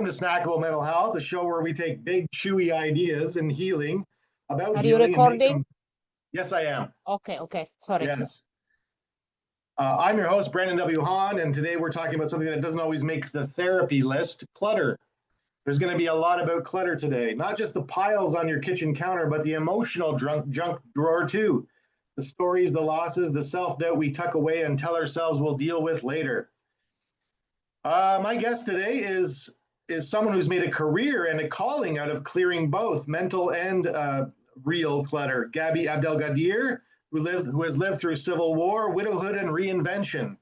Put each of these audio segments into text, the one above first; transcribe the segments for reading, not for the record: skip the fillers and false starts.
to Snackable Mental Health, a show where we take big, chewy ideas and healing about Are you healing and make recording? them. Yes, I am. Okay, sorry. Yes. I'm your host, Brandon W. Hahn, and today we're talking about something that doesn't always make the therapy list, clutter. There's going to be a lot about clutter today, not just the piles on your kitchen counter, but the emotional junk drawer too. The stories, the losses, the self-doubt we tuck away and tell ourselves we'll deal with later. My guest today is someone who's made a career and a calling out of clearing both mental and real clutter. Gaby Abdelgadir, who has lived through civil war, widowhood, and reinvention.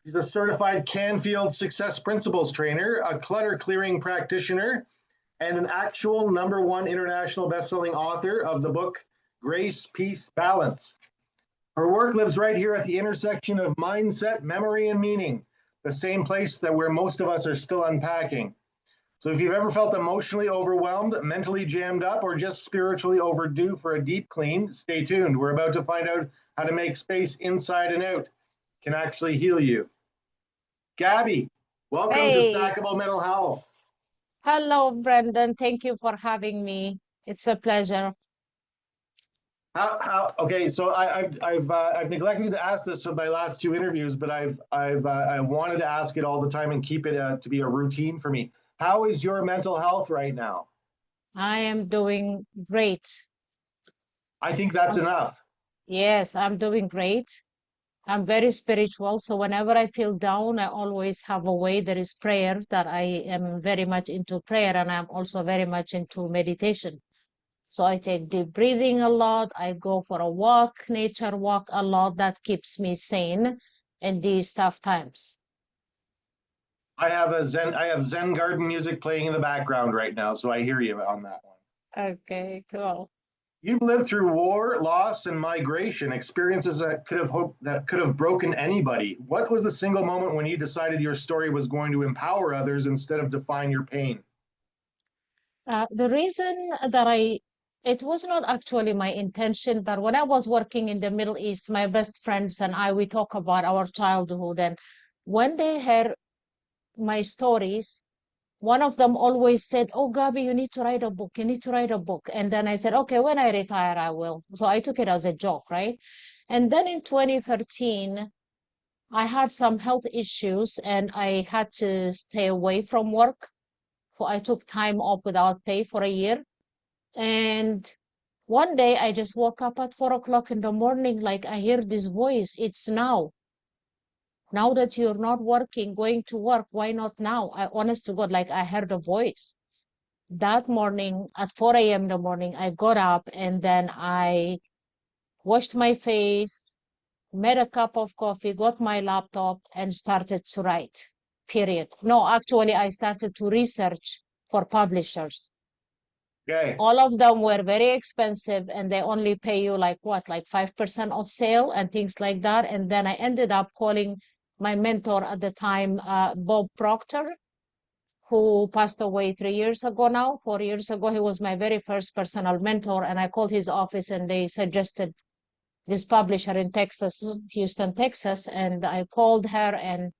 She's a certified Canfield Success Principles trainer, a clutter clearing practitioner, and an actual #1 international best-selling author of the book Grace, Peace, Balance. Her work lives right here at the intersection of mindset, memory, and meaning, the same place that where most of us are still unpacking. So if you've ever felt emotionally overwhelmed, mentally jammed up, or just spiritually overdue for a deep clean, stay tuned. We're about to find out how to make space inside and out can actually heal you. Gaby, welcome to Snackable Mental Health. Hello, Brandon. Thank you for having me. It's a pleasure. Okay, so I've neglected to ask this for my last 2 interviews, but I wanted to ask it all the time and keep it to be a routine for me. How is your mental health right now? I am doing great. I think that's enough. Yes, I'm doing great. I'm very spiritual, so whenever I feel down, I always have a way. There is prayer, that I am very much into prayer, and I'm also very much into meditation. So I take deep breathing a lot. I go for a walk, nature walk a lot. That keeps me sane in these tough times. I have Zen garden music playing in the background right now, so I hear you on that one. Okay, cool. You've lived through war, loss, and migration, experiences that could have broken anybody. What was the single moment when you decided your story was going to empower others instead of define your pain? The reason that it was not actually my intention, but when I was working in the Middle East, my best friends and we talk about our childhood. And when they heard my stories, one of them always said, "Oh, Gaby, you need to write a book. You need to write a book." And then I said, "Okay, when I retire, I will." So I took it as a joke, right? And then in 2013, I had some health issues and I had to stay away from work. I took time off without pay for a year. And one day I just woke up at 4 o'clock in the morning, like I hear this voice. It's now. Now that you're not working, going to work, why not now? Honest to God, like I heard a voice. That morning at 4 a.m. in the morning, I got up and then I washed my face, made a cup of coffee, got my laptop and started to write, period. No, actually, I started to research for publishers. Okay. All of them were very expensive and they only pay you like what, like 5% of sale and things like that. And then I ended up calling my mentor at the time, Bob Proctor, who passed away 3 years ago now, 4 years ago. He was my very first personal mentor. And I called his office and they suggested this publisher in Texas, Houston, Texas. And I called her and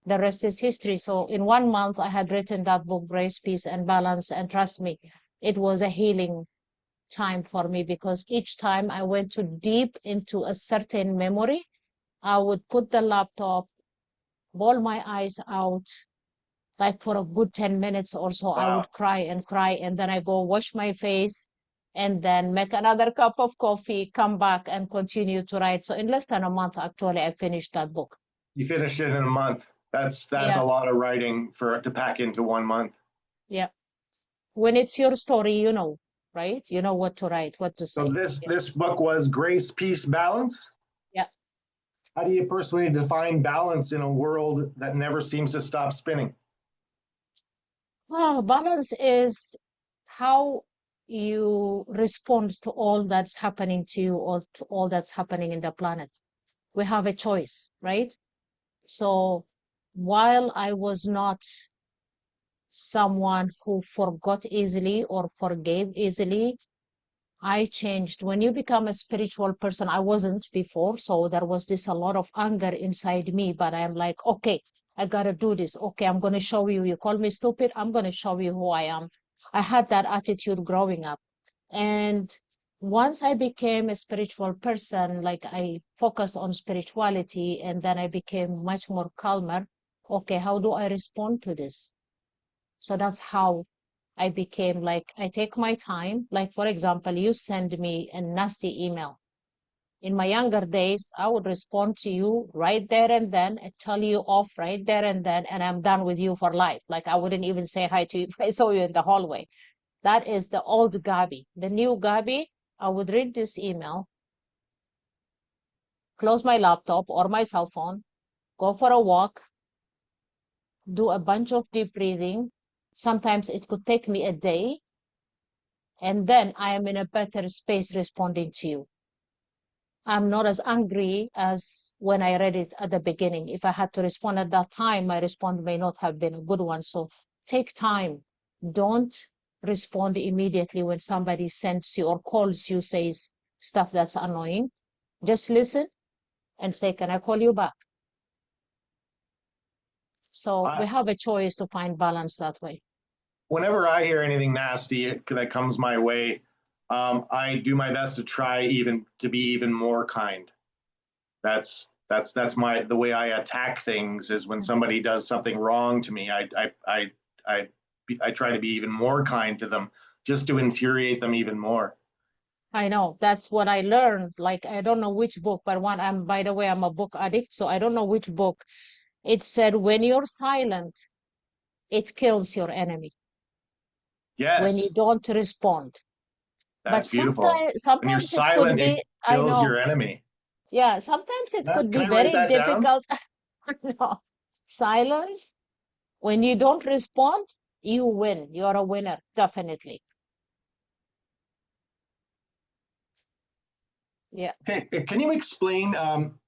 the rest is history. So in 1 month, I had written that book, Grace, Peace, and Balance. And trust me, it was a healing time for me because each time I went too deep into a certain memory, I would put the laptop, bawl my eyes out, like for a good 10 minutes or so. Wow. I would cry, and then I go wash my face and then make another cup of coffee, come back and continue to write. So in less than a month, actually, I finished that book. You finished it in a month. That's a lot of writing to pack into 1 month. Yeah. When it's your story, you know, right? You know what to write, what to say. So this book was Grace, Peace, Balance? Yeah. How do you personally define balance in a world that never seems to stop spinning? Oh, balance is how you respond to all that's happening to you or to all that's happening in the planet. We have a choice, right? So while I was not someone who forgot easily or forgave easily, I changed. When you become a spiritual person, I wasn't before, so there was a lot of anger inside me, but I'm like, okay, I gotta do this. Okay, I'm gonna show you. You call me stupid, I'm gonna show you who I am. I had that attitude growing up. And once I became a spiritual person, like I focused on spirituality, and then I became much more calmer. Okay, how do I respond to this? So that's how I became like, I take my time. Like, for example, you send me a nasty email. In my younger days, I would respond to you right there and then and tell you off right there and then, and I'm done with you for life. Like, I wouldn't even say hi to you if I saw you in the hallway. That is the old Gaby. The new Gaby, I would read this email, close my laptop or my cell phone, go for a walk, do a bunch of deep breathing. Sometimes it could take me a day, and then I am in a better space responding to you. I'm not as angry as when I read it at the beginning. If I had to respond at that time, my response may not have been a good one. So take time. Don't respond immediately when somebody sends you or calls you, says stuff that's annoying. Just listen and say, can I call you back? So we have a choice to find balance that way. Whenever I hear anything nasty that comes my way, I do my best to try even to be even more kind. That's my the way I attack things is when somebody does something wrong to me, I I try to be even more kind to them just to infuriate them even more. I know that's what I learned. Like, I don't know which book, but by the way, I'm a book addict, so I don't know which book. It said, when you're silent, it kills your enemy. When you Yes, don't respond. But that's beautiful. When you're sometimes it could silent, it be, I kills know, your enemy. yeah, sometimes it could Can be I write very that down? difficult. No. Silence, when you don't respond, you win. You're a winner, definitely. Yeah. Hey, can you explain?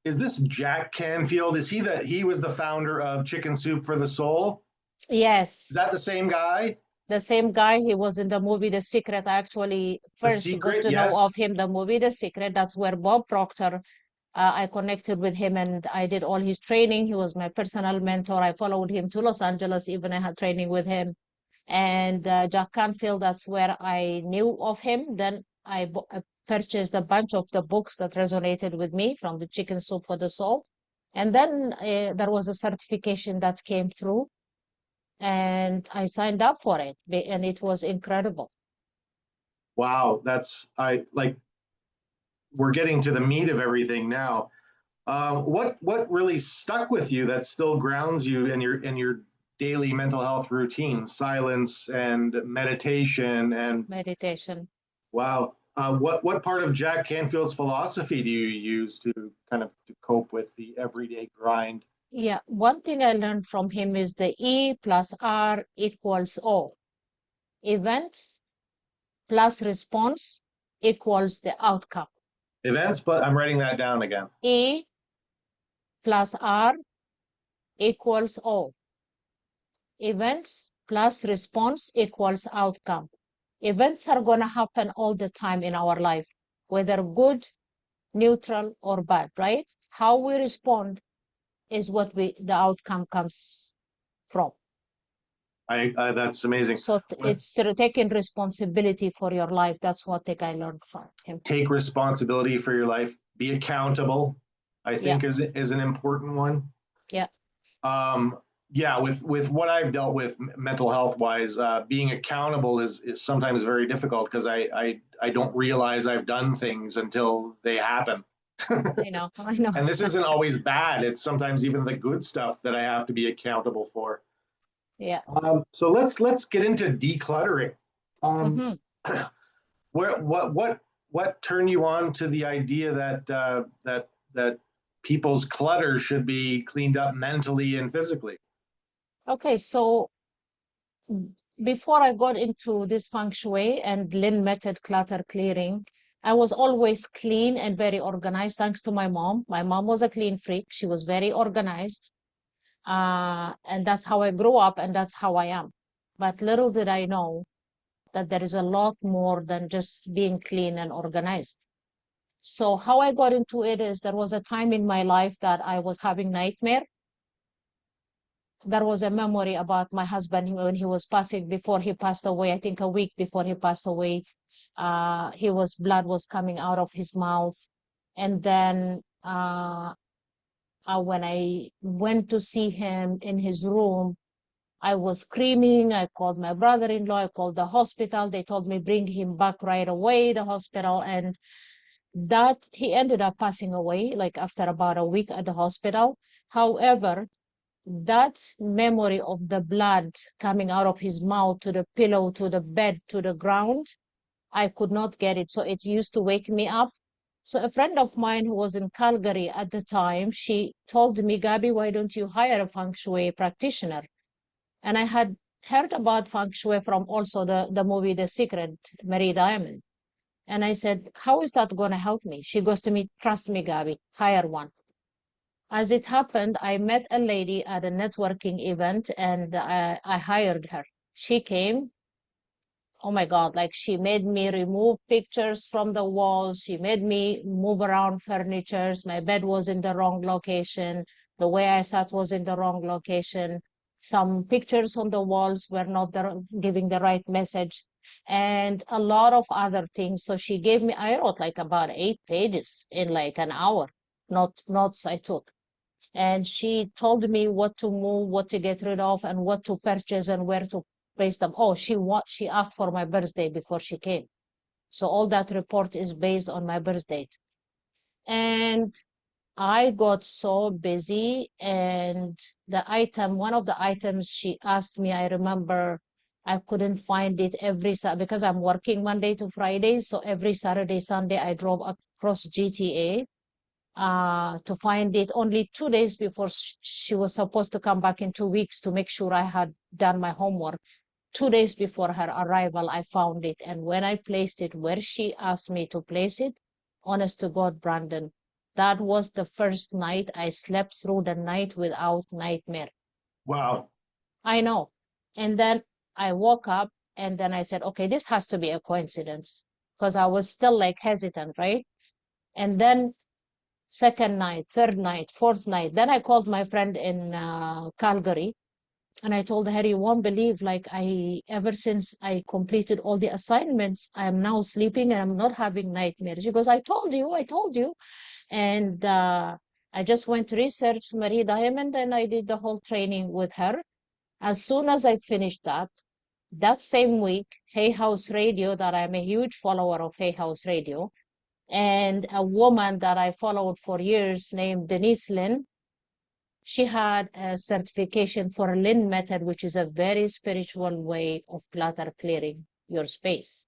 Is this Jack Canfield? He was the founder of Chicken Soup for the Soul? Is that Yes. the same guy? The same guy, he was in the movie The Secret. I actually The first got Secret? to know Yes. of him, the movie The Secret. That's where Bob Proctor, I connected with him and I did all his training. He was my personal mentor. I followed him to Los Angeles, even I had training with him. And Jack Canfield, that's where I knew of him. Then I purchased a bunch of the books that resonated with me from the Chicken Soup for the Soul. And then there was a certification that came through and I signed up for it, and it was incredible. Wow, that's I like we're getting to the meat of everything now. What really stuck with you that still grounds you in your daily mental health routine? Silence and meditation and Meditation. wow. What part of Jack Canfield's philosophy do you use to kind of to cope with the everyday grind? Yeah, one thing I learned from him is the E plus R equals O. Events plus response equals the outcome. Events, but I'm writing that down again. E plus R equals O. Events plus response equals outcome. Events are going to happen all the time in our life, whether good, neutral, or bad, right? How we respond is what the outcome comes from. I that's amazing. So it's taking responsibility for your life. That's what I learned from him. Take responsibility for your life. Be accountable. I think Yeah. is an important one. Yeah. Yeah, with what I've dealt with mental health wise, being accountable is sometimes very difficult because I don't realize I've done things until they happen. I know. I know. And this isn't always bad. It's sometimes even the good stuff that I have to be accountable for. Yeah. So let's get into decluttering. Um, Mm-hmm. where what turned you on to the idea that that people's clutter should be cleaned up mentally and physically? Okay. So before I got into this Feng Shui and Lin method clutter clearing, I was always clean and very organized, thanks to my mom. My mom was a clean freak. She was very organized. And that's how I grew up, and that's how I am. But little did I know that there is a lot more than just being clean and organized. So how I got into it is there was a time in my life that I was having nightmare there was a memory about my husband when he was passing, before he passed away, I think a week before he passed away. Blood was coming out of his mouth. And then when I went to see him in his room, I was screaming. I called my brother-in-law. I called the hospital. They told me bring him back right away, the hospital. And that he ended up passing away like after about a week at the hospital. However, that memory of the blood coming out of his mouth to the pillow, to the bed, to the ground, I could not get it. So it used to wake me up. So a friend of mine who was in Calgary at the time, she told me, Gabi, why don't you hire a Feng Shui practitioner? And I had heard about Feng Shui from also the movie The Secret, Marie Diamond. And I said, how is that going to help me? She goes to me, trust me, Gabi, hire one. As it happened, I met a lady at a networking event and I hired her. She came. Oh my God, like she made me remove pictures from the walls. She made me move around furnitures. My bed was in the wrong location. The way I sat was in the wrong location. Some pictures on the walls were not giving the right message, and a lot of other things. So she gave me, I wrote like about 8 pages in like an hour, notes I took. And she told me what to move, what to get rid of, and what to purchase and where to place them. Oh, she asked for my birthday before she came. So all that report is based on my birth date. And I got so busy, and one of the items she asked me, I remember I couldn't find it because I'm working Monday to Friday. So every Saturday, Sunday, I drove across GTA to find it only 2 days before she was supposed to come back in 2 weeks to make sure I had done my homework. 2 days before her arrival, I found it. And when I placed it where she asked me to place it, honest to God, Brandon, that was the first night I slept through the night without nightmare. Wow. I know. And then I woke up and then I said, okay, this has to be a coincidence because I was still like hesitant, right? And then second night, third night, fourth night. Then I called my friend in Calgary and I told her, you won't believe, like ever since I completed all the assignments, I am now sleeping and I'm not having nightmares. She goes, I told you, I told you. And I just went to research Marie Diamond and I did the whole training with her. As soon as I finished that same week, Hay House Radio, that I'm a huge follower of Hay House Radio, and a woman that I followed for years named Denise Lynn. She had a certification for Lynn method, which is a very spiritual way of clutter clearing your space.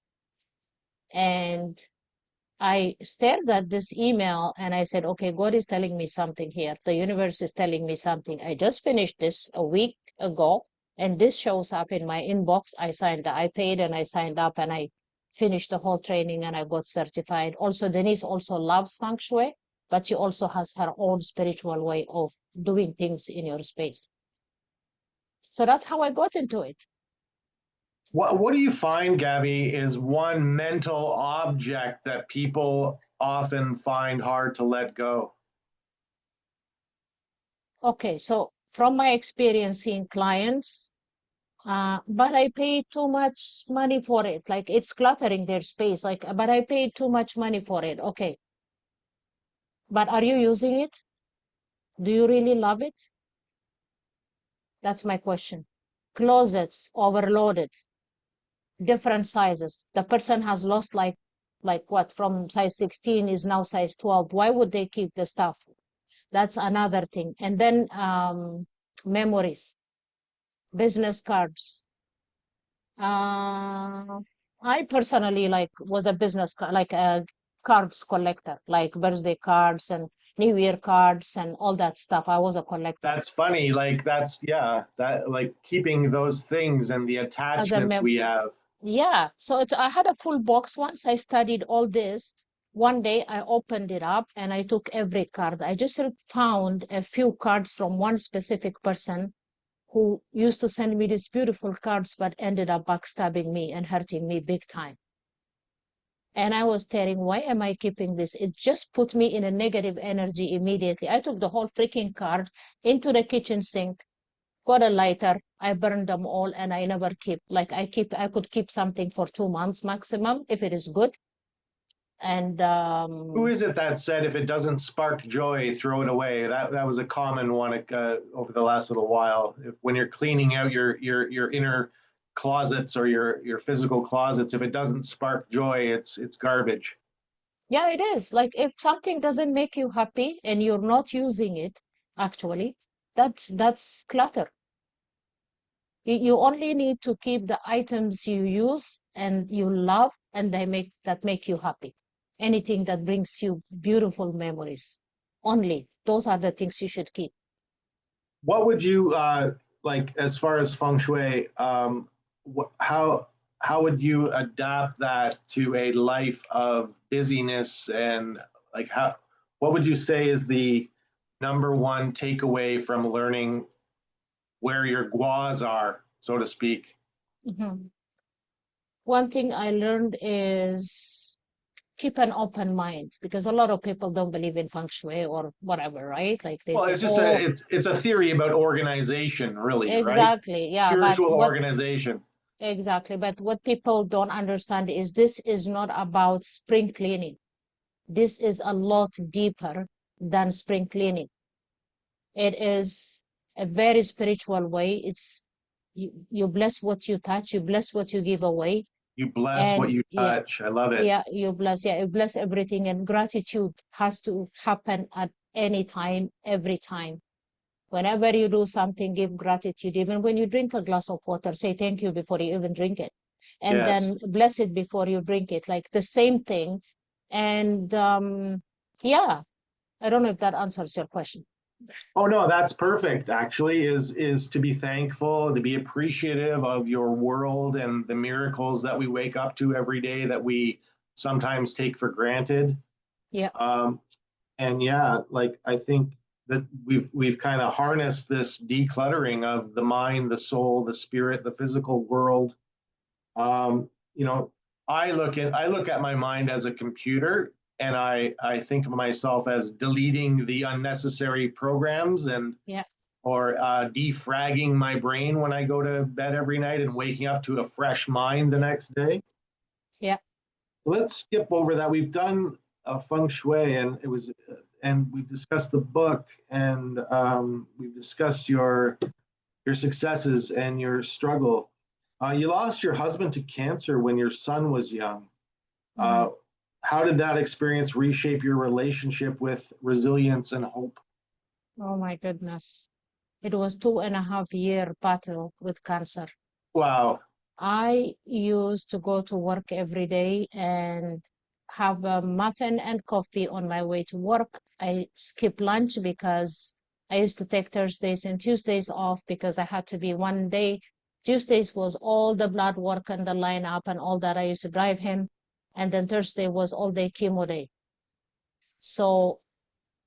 And I stared at this email and I said, okay, God is telling me something here. The universe is telling me something. I just finished this a week ago and this shows up in my inbox. I paid and I signed up and I finished the whole training and I got certified. Also, Denise also loves Feng Shui, but she also has her own spiritual way of doing things in your space. So that's how I got into it. What do you find, Gabby, is one mental object that people often find hard to let go? Okay, so from my experience seeing clients, but I paid too much money for it. Like it's cluttering their space. Like, but I paid too much money for it. Okay. But are you using it? Do you really love it? That's my question. Closets overloaded, different sizes. The person has lost like what, from size 16 is now size 12. Why would they keep the stuff? That's another thing. And then memories, business cards. I personally was a like a cards collector, like birthday cards and New Year cards and all that stuff. I was a collector That's funny. Like yeah, that like keeping those things and the as a attachments mem. we have. Yeah, so I had a full box once. I studied all this. One day I opened it up and I took every card. I just found a few cards from one specific person who used to send me these beautiful cards, but ended up backstabbing me and hurting me big time. And I was staring, why am I keeping this? It just put me in a negative energy immediately. I took the whole freaking card into the kitchen sink, got a lighter, I burned them all, and I never keep, like I could keep something for 2 months maximum if it is good. And Who is it that said if it doesn't spark joy, throw it away? That was a common one over the last little while. When you're cleaning out your inner closets or your physical closets, if it doesn't spark joy, it's garbage. yeah, it is. Like if something doesn't make you happy and you're not using it, actually, that's clutter. You only need to keep the items you use and you love and that make you happy. Anything that brings you beautiful memories. Only those are the things you should keep. What would you like as far as feng shui? How would you adapt that to a life of busyness and like how? What would you say is the number one takeaway from learning where your guas are, so to speak? Mhm. One thing I learned is keep an open mind because a lot of people don't believe in feng shui or whatever, right? Like they Well, say, it's just oh, a theory about organization, really, right? exactly. Yeah, but Spiritual what organization. exactly, but what people don't understand is this is not about spring cleaning. This is a lot deeper than spring cleaning. It is a very spiritual way. It's you bless what you touch, you bless what you give away, You bless what and you touch. I love it. yeah, you bless everything, and gratitude has to happen at any time, every time. Whenever you do something, give gratitude. Even when you drink a glass of water, say thank you before you even drink it. And Yes. then bless it before you drink it, like the same thing. And yeah, I don't know if that answers your question. Oh no, that's perfect. Actually, is to be thankful, to be appreciative of your world and the miracles that we wake up to every day that we sometimes take for granted. Yeah, Um, and yeah, like I think that we've kind of harnessed this decluttering of the mind, the soul, the spirit, the physical world. You know, I look at my mind as a computer, and I think of myself as deleting the unnecessary programs and yeah, or defragging my brain when I go to bed every night and waking up to a fresh mind the next day. yeah. Let's skip over that. We've done feng shui, and and we've discussed the book, and we've discussed your successes and your struggle. You lost your husband to cancer when your son was young. Mhm. Uh, how did that experience reshape your relationship with resilience and hope? Oh my goodness. It was 2.5 year battle with cancer. Wow. I used to go to work every day and have a muffin and coffee on my way to work. I skip lunch because I used to take Thursdays and Tuesdays off because I had to be one day. Tuesdays was all the blood work and the lineup and all that. I used to drive him. And then Thursday was all day chemo day. So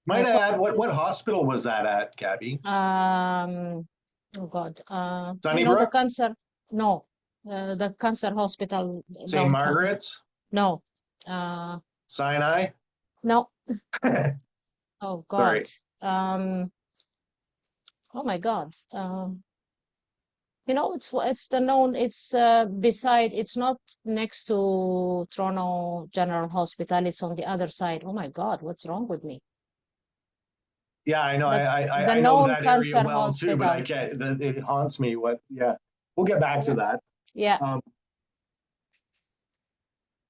my Might I add, what conversation, hospital was that at, Gabby? oh God, the Sunnybrook? cancer, no, the cancer hospital St. downtown. Margaret's? No, uh, Sinai? no. Oh God. Sorry. Um, oh my God. It's the known. It's beside. It's not next to Toronto General Hospital. It's on the other side. Oh my God, what's wrong with me? Yeah, I know. The the I know known that area cancer well too, but I hospital. can't. It haunts me. What? Yeah, we'll get back to Yeah, that. yeah. Um,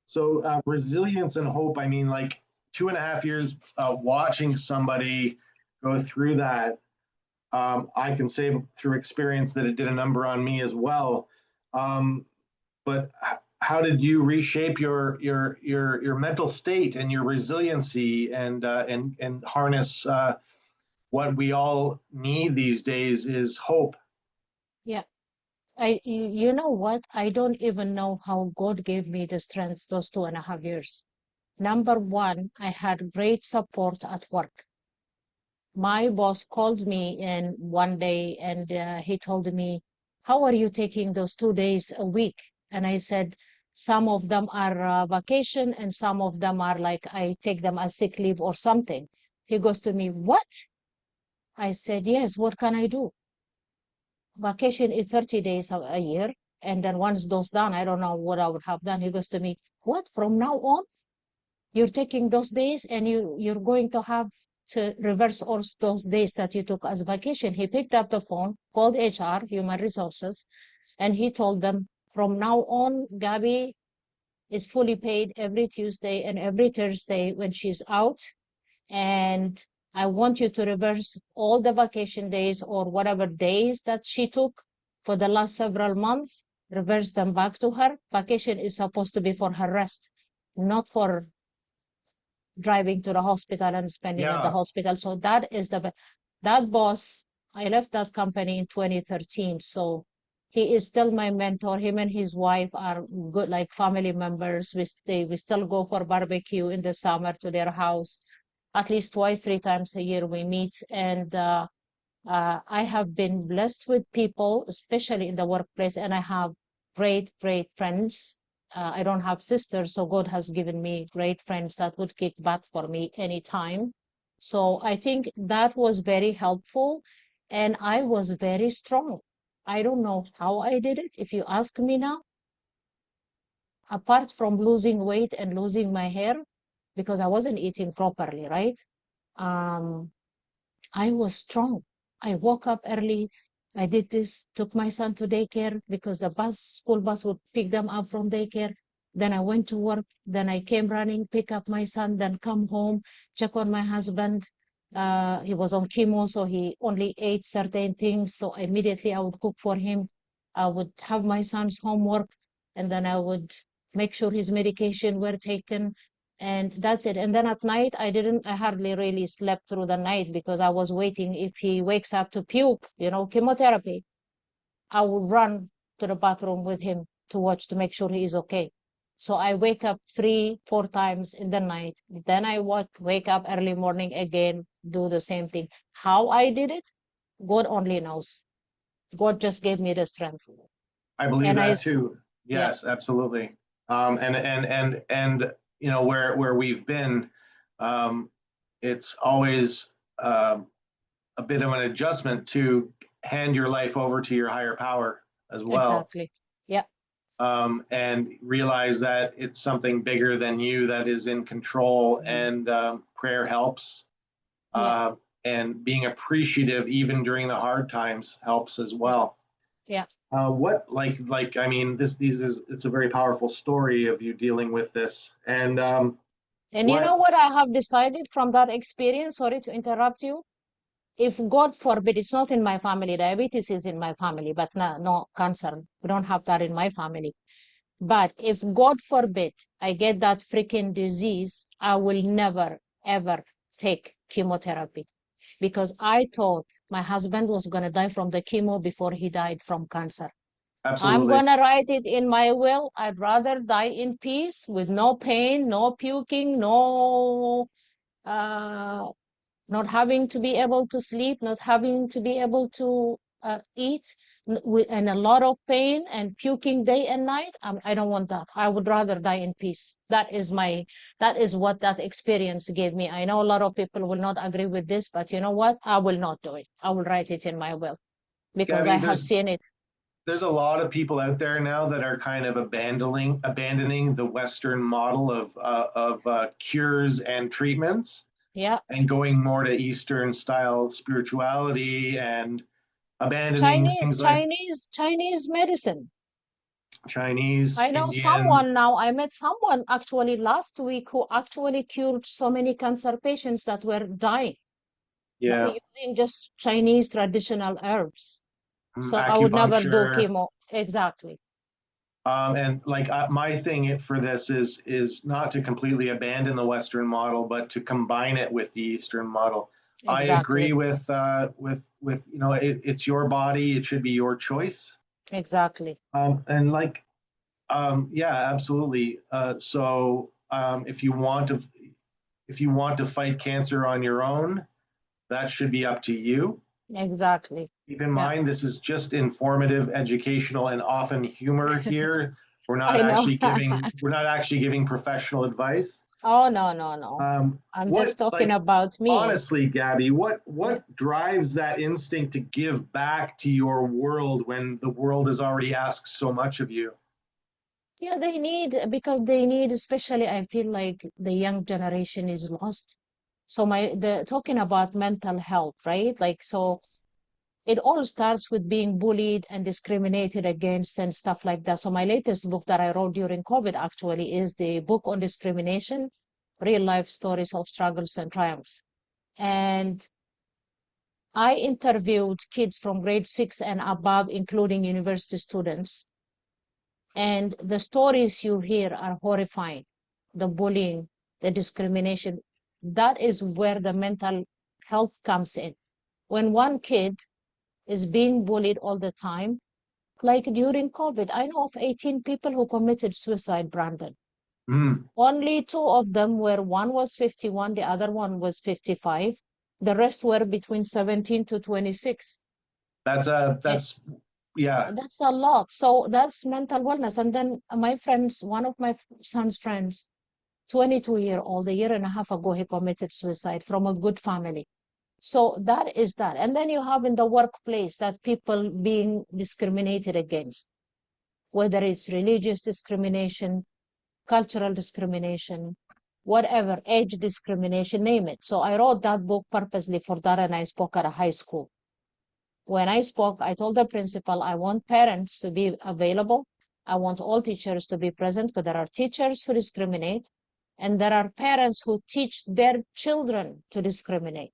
so resilience and hope. I mean, like 2.5 years watching somebody go through that. I can say through experience that it did a number on me as well. But how did you reshape your mental state and your resiliency and harness what we all need these days is hope. Yeah. You know what? I don't even know how God gave me the strength those 2.5 years. Number one, I had great support at work. My boss called me in one day and he told me, how are you taking those 2 days a week? And I said, some of them are vacation and some of them are like I take them as sick leave or something. He goes to me, what? I said, yes, what can I do? vacation is 30 days a year. And then once those done, I don't know what I would have done. He goes to me, what, from now on, you're taking those days and you're going to have to reverse all those days that you took as vacation. He picked up the phone, called HR, Human Resources, and he told them, from now on, Gaby is fully paid every Tuesday and every Thursday when she's out. And I want you to reverse all the vacation days or whatever days that she took for the last several months, reverse them back to her. Vacation is supposed to be for her rest, not for driving to the hospital and spending at the Yeah. hospital. So that is that boss. I left that company in 2013. So he is still my mentor. Him and his wife are good, like family members. We still go for barbecue in the summer to their house. At least twice, 3 times a year we meet. And I have been blessed with people, especially in the workplace, and I have great, great friends. I don't have sisters, so God has given me great friends that would kick butt for me anytime. So I think that was very helpful, and I was very strong. I don't know how I did it. If you ask me now, apart from losing weight and losing my hair, because I wasn't eating properly, right? Um, I was strong. I woke up early. I did this, took my son to daycare because the school bus would pick them up from daycare. Then I went to work. Then I came running, pick up my son, then come home, check on my husband. He was on chemo, so he only ate certain things. So immediately I would cook for him. I would have my son's homework, and then I would make sure his medication were taken, and that's it. And then at night I hardly really slept through the night because I was waiting if he wakes up to puke, chemotherapy. I would run to the bathroom with him to watch to make sure he is okay. So I wake up 3 4 times in the night, then I wake up early morning again, do the same thing. How I did it, God only knows. God just gave me the strength. I believe And that too. yeah, Yes, absolutely. And where we've been, um, it's always a bit of an adjustment to hand your life over to your higher power as well, exactly. Yeah, and realize that it's something bigger than you that is in control. And prayer helps, yeah, uh, and being appreciative even during the hard times helps as yeah, well. yeah. What I mean, it's a very powerful story of you dealing with this. And And you what know what I have decided from that experience? Sorry to interrupt you. If God forbid, it's not in my family, diabetes is in my family, but no cancer. We don't have that in my family. But if God forbid I get that freaking disease, I will never, ever take chemotherapy because I thought my husband was going to die from the chemo before he died from cancer. I'm absolutely. going to write it in my will. I'd rather die in peace with no pain, no puking, no uh, not having to be able to sleep, not having to be able to eat, and a lot of pain and puking day and night. I don't want that. I would rather die in peace. That is what that experience gave me. I know a lot of people will not agree with this, but you know what? I will not do it. I will write it in my will because I Gabby, have seen it. there's a lot of people out there now that are kind of abandoning the Western model of cures and treatments, Yeah. and going more to Eastern style spirituality, and abandoning Chinese, things like Chinese, Chinese medicine. Chinese, I know Indian. someone now, I met someone actually last week who actually cured so many cancer patients that were dying Yeah, using just Chinese traditional herbs. So I would never do acupuncture. chemo. Exactly. And like my thing for this is not to completely abandon the Western model, but to combine it with the Eastern model. I agree Exactly. with it's your body, it should be your choice. Exactly. And like yeah, absolutely. So if you want to fight cancer on your own, that should be up to you. Exactly. Keep in Yeah. mind, this is just informative, educational, and often humor here. I know. We're not actually giving professional advice. Oh, no, no, no. I'm What, just talking like, about me. honestly, Gabby, what drives that instinct to give back to your world when the world has already asked so much of you? Yeah, because they need, especially I feel like the young generation is lost. So the talking about mental health, right? Like, so it all starts with being bullied and discriminated against and stuff like that. So my latest book that I wrote during COVID actually is the book on discrimination, real life stories of struggles and triumphs. And I interviewed kids from grade 6 and above, including university students. And the stories you hear are horrifying. The bullying, the discrimination, that is where the mental health comes in. When one kid is being bullied all the time, like during COVID, I know of 18 people who committed suicide, Brandon. Mm, Only two of them were, one was 51, the other one was 55. The rest were between 17 to 26. Eh, that's yeah. That's a lot. So that's mental wellness. And then my friends, one of my son's friends, 22-year-old, a year and a half ago, he committed suicide from a good family. So that is that. And then you have in the workplace that people being discriminated against, whether it's religious discrimination, cultural discrimination, whatever, age discrimination, name it. So I wrote that book purposely for that, and I spoke at a high school. When I spoke, I told the principal, I want parents to be available. I want all teachers to be present, because there are teachers who discriminate, and there are parents who teach their children to discriminate.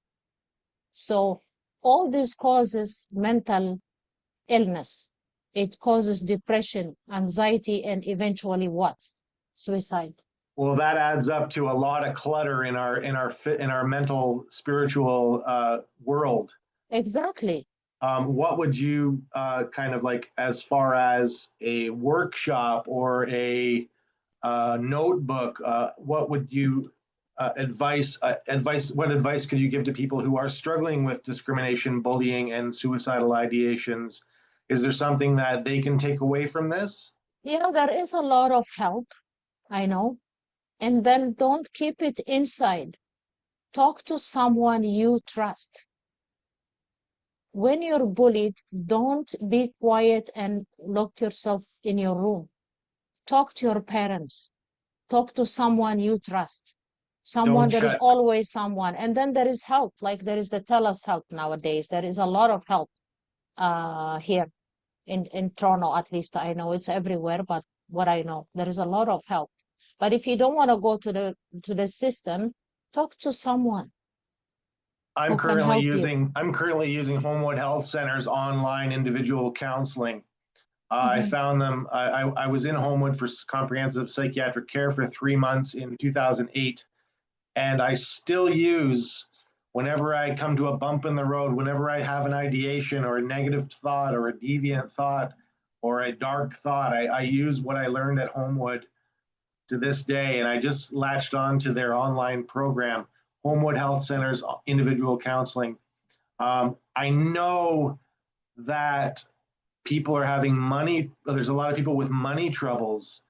So all this causes mental illness. It causes depression, anxiety, and eventually what? Suicide. Well, that adds up to a lot of clutter in our mental spiritual world. Exactly. What would you kind of like, as far as a workshop or a notebook? What would you advice? What advice could you give to people who are struggling with discrimination, bullying, and suicidal ideations? Is there something that they can take away from this? There is a lot of help, I know. And then don't keep it inside. Talk to someone you trust. When you're bullied, don't be quiet and lock yourself in your room. Talk to your parents. Talk to someone you trust. Don't There is shut. always someone. And then there is help. Like there is the TELUS help nowadays. There is a lot of help here in Toronto, at least I know it's everywhere, but what I know, there is a lot of help. But if you don't want to go to the system, talk to someone who can help you. I'm currently using Homewood Health Center's online individual counseling. I Mhm. found them. I was in Homewood for comprehensive psychiatric care for 3 months in 2008, and I still use, whenever I come to a bump in the road, whenever I have an ideation or a negative thought or a deviant thought or a dark thought, I use what I learned at Homewood to this day. And I just latched on to their online program, Homewood Health Center's individual counseling. I know that people are having money, there's a lot of people with money troubles.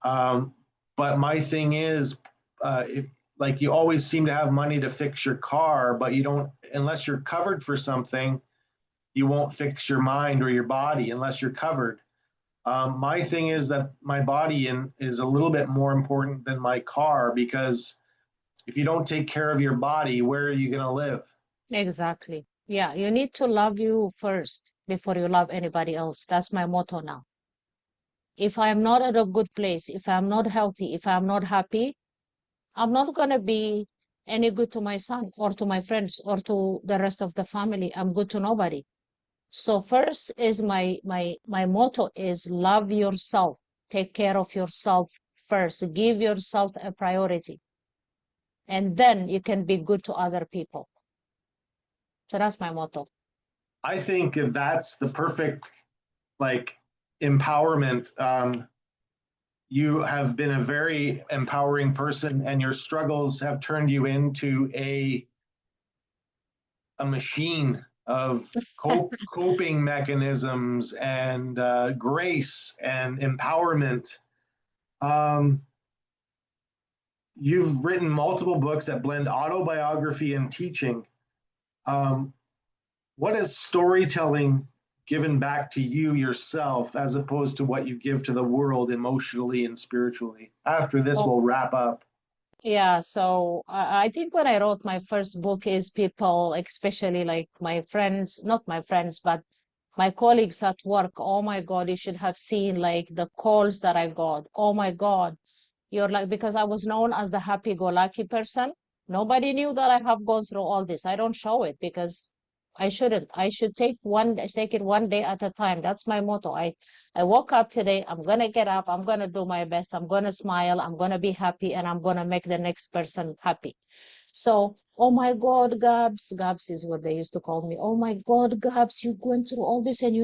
Um, but my thing is, if, like, you always seem to have money to fix your car, but you don't, unless you're covered for something, you won't fix your mind or your body unless you're covered. My thing is that my body is a little bit more important than my car, because if you don't take care of your body, where are you going to live? Exactly. Yeah, you need to love you first before you love anybody else. That's my motto now. If I'm not at a good place, if I'm not healthy, if I'm not happy, I'm not going to be any good to my son or to my friends or to the rest of the family. I'm good to nobody. So first is my motto is love yourself. Take care of yourself first. Give yourself a priority. And then you can be good to other people. So that's my motto. I think if that's the perfect, like, empowerment. You have been a very empowering person, and your struggles have turned you into a machine of coping mechanisms and grace and empowerment. Um, you've written multiple books that blend autobiography and teaching. Um, what is storytelling given back to you yourself as opposed to what you give to the world emotionally and spiritually? After this, Oh, we'll wrap up. yeah. So I think when I wrote my first book is people, especially like my friends, not my friends, but my colleagues at work. Oh my God, you should have seen like the calls that I got. Oh my God, you're like, because I was known as the happy-go-lucky person. Nobody knew that I have gone through all this. I don't show it because I shouldn't. I should take it one day at a time. That's my motto. I woke up today, I'm gonna get up, I'm gonna do my best, I'm gonna smile, I'm gonna be happy, and I'm gonna make the next person happy. So, oh my God, Gabs is what they used to call me. Oh my God, Gabs, you went through all this and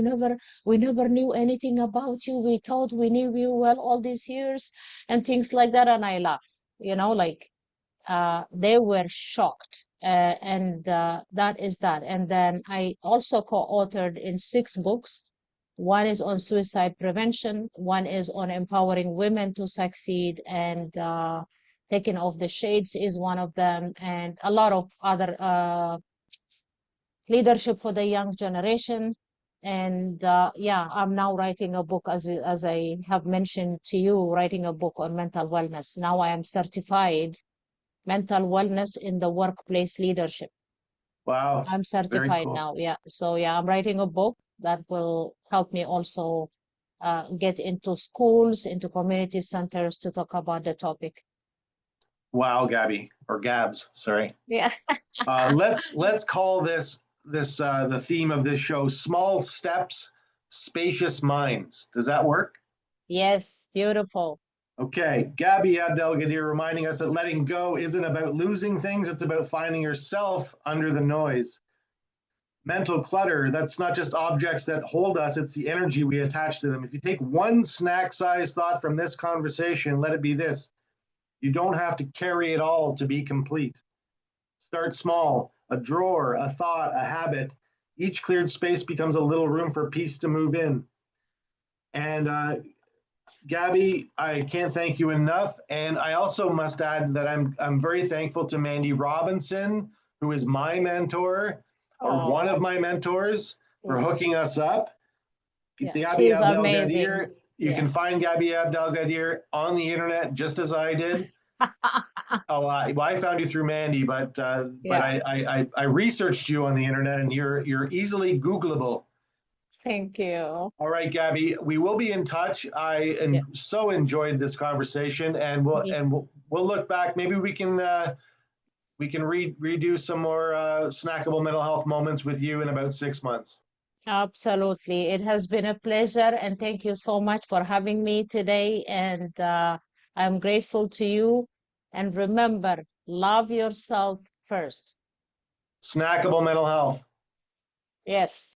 we never knew anything about you. We thought we knew you well all these years and things like that. And I laugh, like they were shocked. And that is that. And then I also co-authored in 6 books. One is on suicide prevention, one is on empowering women to succeed, and taking off the shades is one of them, and a lot of other leadership for the young generation. And yeah, I'm now writing a book, as I have mentioned to you, writing a book on mental wellness. Now I am certified mental wellness in the workplace leadership. Wow, I'm very certified cool. now. Yeah. So yeah, I'm writing a book that will help me also get into schools, into community centers to talk about the topic. Wow, Gabby or Gabs, sorry. Yeah. Let's call this the theme of this show: small steps, spacious minds. Does that work? Yes. Beautiful. Okay, Gaby Abdelgadir reminding us that letting go isn't about losing things; it's about finding yourself under the noise. Mental clutter, that's not just objects that hold us, it's the energy we attach to them. If you take one snack sized thought from this conversation, let it be this: you don't have to carry it all to be complete. Start small, a drawer, a thought, a habit. Each cleared space becomes a little room for peace to move in. And Gaby, I can't thank you enough. And I also must add that I'm very thankful to Mandy Robinson, who is my mentor or one of Oh, my mentors, for yeah. hooking us up. Yeah. Gaby She's amazing. Abdelgadir, you Yeah. can find Gaby Abdelgadir on the internet just as I did. Oh, well, I found you through Mandy, but Yeah. I researched you on the internet, and you're easily Googleable. Thank you. All right, Gaby, we will be in touch. Yeah. So enjoyed this conversation, and Me. we'll look back. Maybe we can redo some more snackable mental health moments with you in about 6 months. Absolutely. It has been a pleasure, and thank you so much for having me today. And I'm grateful to you. And remember, love yourself first. Snackable mental health. Yes.